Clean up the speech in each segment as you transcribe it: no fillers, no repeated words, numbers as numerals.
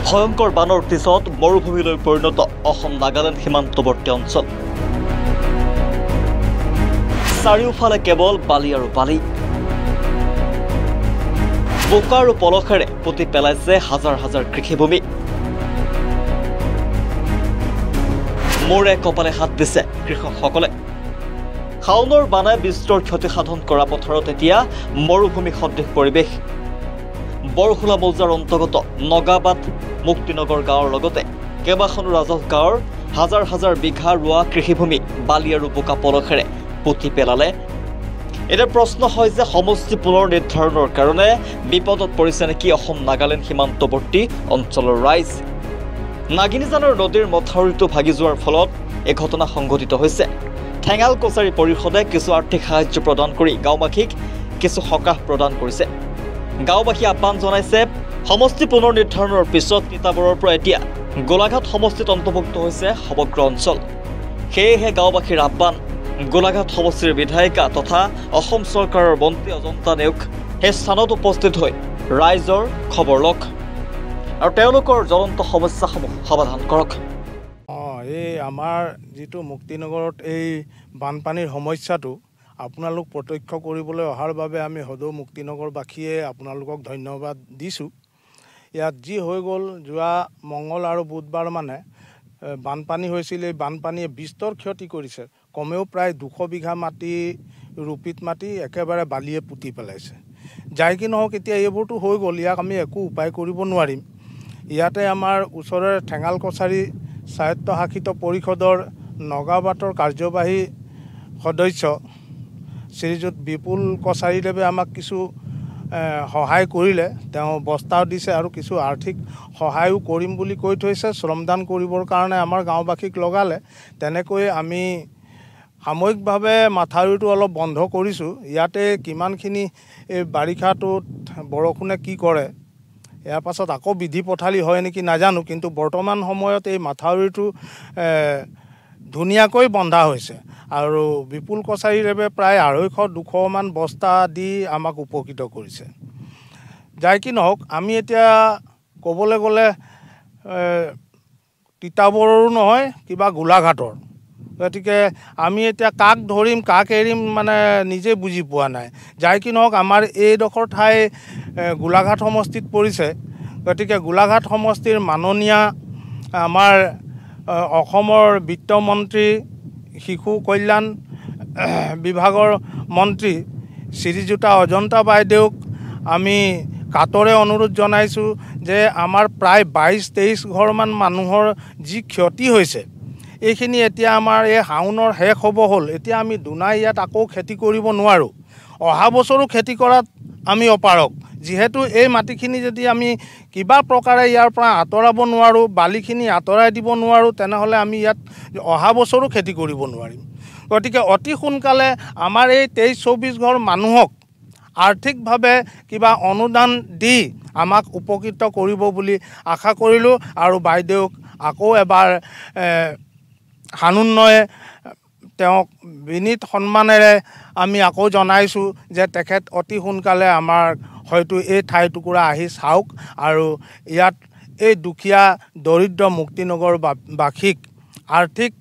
ভয়ংকৰ বানৰ পিছত মৰুভূমিলৈ পৰিণত অসম নাগালেণ্ড সীমান্তৱৰ্তী অঞ্চল। চাৰিওফালে কেৱল বালি আৰু বালি। বোকা আৰু পলসেৰে পুতি পেলাইছে হাজাৰ হাজাৰ কৃষিভূমি। মূৰে কপালে হাত দিছে কৃষকসকলে। শাওনৰ বানে বিস্তৰ ক্ষতি সাধন কৰা পথাৰত এতিয়া মৰুভূমি সদৃশ পৰিৱেশ। বৰখোলা মৌজাৰ অন্তৰ্গত নগাবাদ মুক্তিনগৰ গাঁৱৰ লগতে কেইবাখনো ৰাজহ গাঁৱৰ হাজাৰ হাজাৰ বিঘা ৰোৱা কৃষিভূমি বালি আৰু বোকা পলসেৰে পুতি পেলালে। এতিয়া প্ৰশ্ন হয় যে সমষ্টি পুনৰ নিৰ্ধাৰণৰ কাৰণে বিপদত পৰিছে নেকি অসম নাগালেণ্ড সীমান্তৱৰ্তী অঞ্চলৰ ৰাইজ? নাগিনীজানৰ নদীৰ মথাউৰিটো ভাগি যোৱাৰ ফলত এই ঘটনা সংঘটিত হৈছে। ঠেঙাল কছাৰী পৰিষদে কিছু আৰ্থিক সাহায্য প্ৰদান কৰি গাঁওবাসীক কিছু সকাহ প্ৰদান কৰিছে। গাঁওবাসীয়ে আহ্বান জনাইছে সমষ্টি পুনৰ নিৰ্ধাৰণৰ পিছত তিতাবৰৰ পৰা এতিয়া গোলাঘাট সমষ্টিত অন্তৰ্ভুক্ত হৈছে সমগ্ৰ অঞ্চল। সেয়েহে গাঁওবাসীৰ আহ্বান, গোলাঘাট সমষ্টিৰ বিধায়িকা তথা অসম চৰকাৰৰ মন্ত্ৰী অজন্তা নেওগ সেই স্থানত উপস্থিত হৈ ৰাইজৰ খবৰ লওক আৰু তেওঁলোকৰ জ্বলন্ত সমস্যাসমূহ সমাধান কৰক। এই আমাৰ যিটো মুক্তিনগৰত এই বানপানীৰ সমস্যাটো আপোনালোক প্ৰত্যক্ষ কৰিবলৈ অহাৰ বাবে আমি সদৌ মুক্তিনগৰবাসীয়ে আপোনালোকক ধন্যবাদ দিছোঁ। ইয়াত যি হৈ গ'ল যোৱা মঙল আৰু বুধবাৰ মানে বানপানী হৈছিল। এই বানপানীয়ে বিস্তৰ ক্ষতি কৰিছে। কমেও প্ৰায় 200 বিঘা মাটি ৰূপিত মাটি একেবাৰে বালিয়ে পুতি পেলাইছে। যাই কি নহওক এতিয়া এইবোৰতো হৈ গ'ল, ইয়াক আমি একো উপায় কৰিব নোৱাৰিম। ইয়াতে আমাৰ ওচৰৰে ঠেঙাল কছাৰী স্বায়ত্তশাসিত পৰিষদৰ নগাবাটৰ কাৰ্যবাহী সদস্য শ্ৰীযুত বিপুল কছাৰীদেৱে আমাক কিছু সহায় কৰিলে। তেওঁ বস্তাও দিছে আৰু কিছু আৰ্থিক সহায়ো কৰিম বুলি কৈ থৈছে। শ্ৰমদান কৰিবৰ কাৰণে আমাৰ গাঁওবাসীক লগালে। তেনেকৈ আমি সাময়িকভাৱে মাথাউৰিটো অলপ বন্ধ কৰিছোঁ। ইয়াতে কিমানখিনি এই বাৰিষাটোত বৰষুণে কি কৰে, ইয়াৰ পাছত আকৌ বিধি পথালি হয় নেকি নাজানো, কিন্তু বৰ্তমান সময়ত এই মাথাউৰিটো ধুনীয়াকৈ বন্ধা হৈছে আৰু বিপুল কছাৰীদেৱে প্ৰায় 250-200 মান বস্তা দি আমাক উপকৃত কৰিছে। যাই কি নহওক আমি এতিয়া ক'বলৈ গ'লে তিতাবৰৰো নহয় কিবা গোলাঘাটৰ, গতিকে আমি এতিয়া কাক ধৰিম কাক এৰিম মানে নিজে বুজি পোৱা নাই। যাই কি নহওক আমাৰ এইডোখৰ ঠাই গোলাঘাট সমষ্টিত পৰিছে। গতিকে গোলাঘাট সমষ্টিৰ মাননীয় আমাৰ অসমৰ বিত্তমন্ত্ৰী শিশু কল্যাণ বিভাগৰ মন্ত্ৰী শ্ৰীযুতা অজন্তা বাইদেউক আমি কাতৰে অনুৰোধ জনাইছোঁ যে আমাৰ প্ৰায় 22-23 ঘৰমান মানুহৰ যি ক্ষতি হৈছে, এইখিনি এতিয়া আমাৰ এই শাওনৰ শেষ হ'ব হ'ল। এতিয়া আমি দুনাই ইয়াত আকৌ খেতি কৰিব নোৱাৰোঁ। অহা বছৰো খেতি কৰাত আমি অপাৰক। যিহেতু এই মাটিখিনি যদি আমি কিবা প্ৰকাৰে ইয়াৰ পৰা আঁতৰাব নোৱাৰোঁ, বালিখিনি আঁতৰাই দিব নোৱাৰোঁ, তেনেহ'লে আমি ইয়াত অহা বছৰো খেতি কৰিব নোৱাৰিম। গতিকে অতি সোনকালে আমাৰ এই 23-24 ঘৰ মানুহক আৰ্থিকভাৱে কিবা অনুদান দি আমাক উপকৃত কৰিব বুলি আশা কৰিলোঁ আৰু বাইদেউক আকৌ এবাৰ সানুন্নয়ে তেওঁক বিনীত সন্মানেৰে আমি আকৌ জনাইছোঁ যে তেখেত অতি সোনকালে আমাৰ হয়তো এই ঠাইটুকুৰা আহি চাওক আৰু ইয়াত এই দুখীয়া দৰিদ্ৰ মুক্তিনগৰবাসীক আৰ্থিক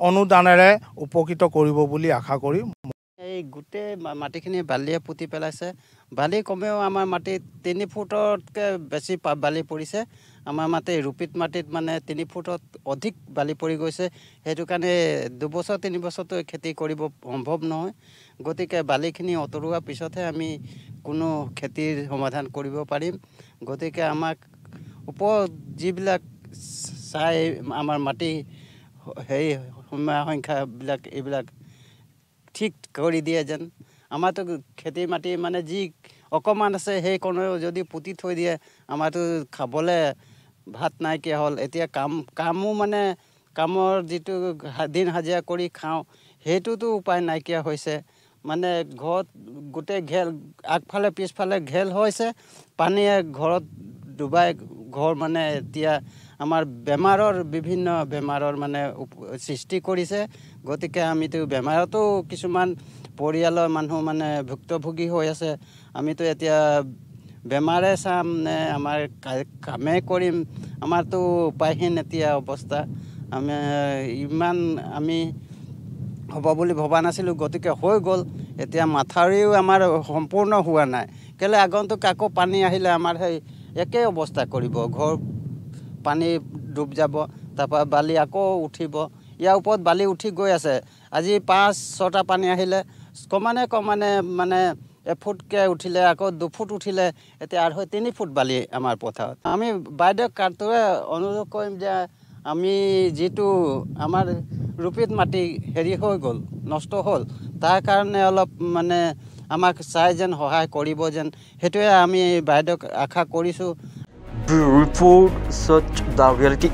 অনুদানেৰে উপকৃত কৰিব বুলি আশা কৰিম। এই গোটেই মাটিখিনি বালিয়ে পুতি পেলাইছে। বালি কমেও আমাৰ মাটিত 3 ফুটতকৈ বেছি বালি পৰিছে। আমাৰ মাটি ৰূপিত মাটিত মানে 3 ফুটত অধিক বালি পৰি গৈছে। সেইটো কাৰণে 2-3 বছৰতো খেতি কৰিব সম্ভৱ নহয়। গতিকে বালিখিনি আঁতৰোৱাৰ পিছতহে আমি কোনো খেতিৰ সমাধান কৰিব পাৰিম। গতিকে আমাক ওপৰত যিবিলাক চাই আমাৰ মাটি হেৰি সংখ্যাবিলাক এইবিলাক ঠিক কৰি দিয়ে যেন। আমাৰতো খেতি মাটি মানে যি অকণমান আছে সেইকণেও যদি পুতি থৈ দিয়ে, আমাৰতো খাবলৈ ভাত নাইকিয়া হ'ল। এতিয়া কামো মানে কামৰ যিটো দিন হাজিৰা কৰি খাওঁ সেইটোতো উপায় নাইকিয়া হৈছে। মানে ঘৰত গোটেই ঘেল, আগফালে পিছফালে ঘেল হৈছে, পানীয়ে ঘৰত ডুবাই ঘৰ মানে এতিয়া আমাৰ বিভিন্ন বেমাৰৰ মানে সৃষ্টি কৰিছে। গতিকে আমিতো বেমাৰতো কিছুমান পৰিয়ালৰ মানুহ মানে ভুক্তভোগী হৈ আছে। আমিতো এতিয়া বেমাৰে চাম নে আমাৰ কামে কৰিম, আমাৰতো উপায়হীন এতিয়া অৱস্থা ইমান আমি হ'ব বুলি ভবা নাছিলোঁ গতিকে হৈ গ'ল এতিয়া মাথাউৰিও আমাৰ সম্পূৰ্ণ হোৱা নাই কেলে আগন্তুক আকৌ পানী আহিলে আমাৰ সেই একেই অৱস্থা কৰিব ঘৰ পানী ডুব যাব তাৰপৰা বালি আকৌ উঠিব ইয়াৰ ওপৰত বালি উঠি গৈ আছে আজি 5-6টা পানী আহিলে কমানে মানে এফুটকৈ উঠিলে আকৌ 2 ফুট উঠিলে এতিয়া 2.5-3 ফুট বালি আমাৰ পথাৰত আমি বাইদেউক কাটোৱে অনুৰোধ কৰিম যে আমি যেটো আমাৰ ৰূপিত মাটি হেৰি হৈ গ'ল নষ্ট হ'ল তাৰ কাৰণে অলপ মানে আমাক চাই যেন সহায় কৰিব যেন হেতুৱে আমি বাইদেউক আশা কৰিছো ৰিপোৰ্ট সচ দা ৰিয়েলিটি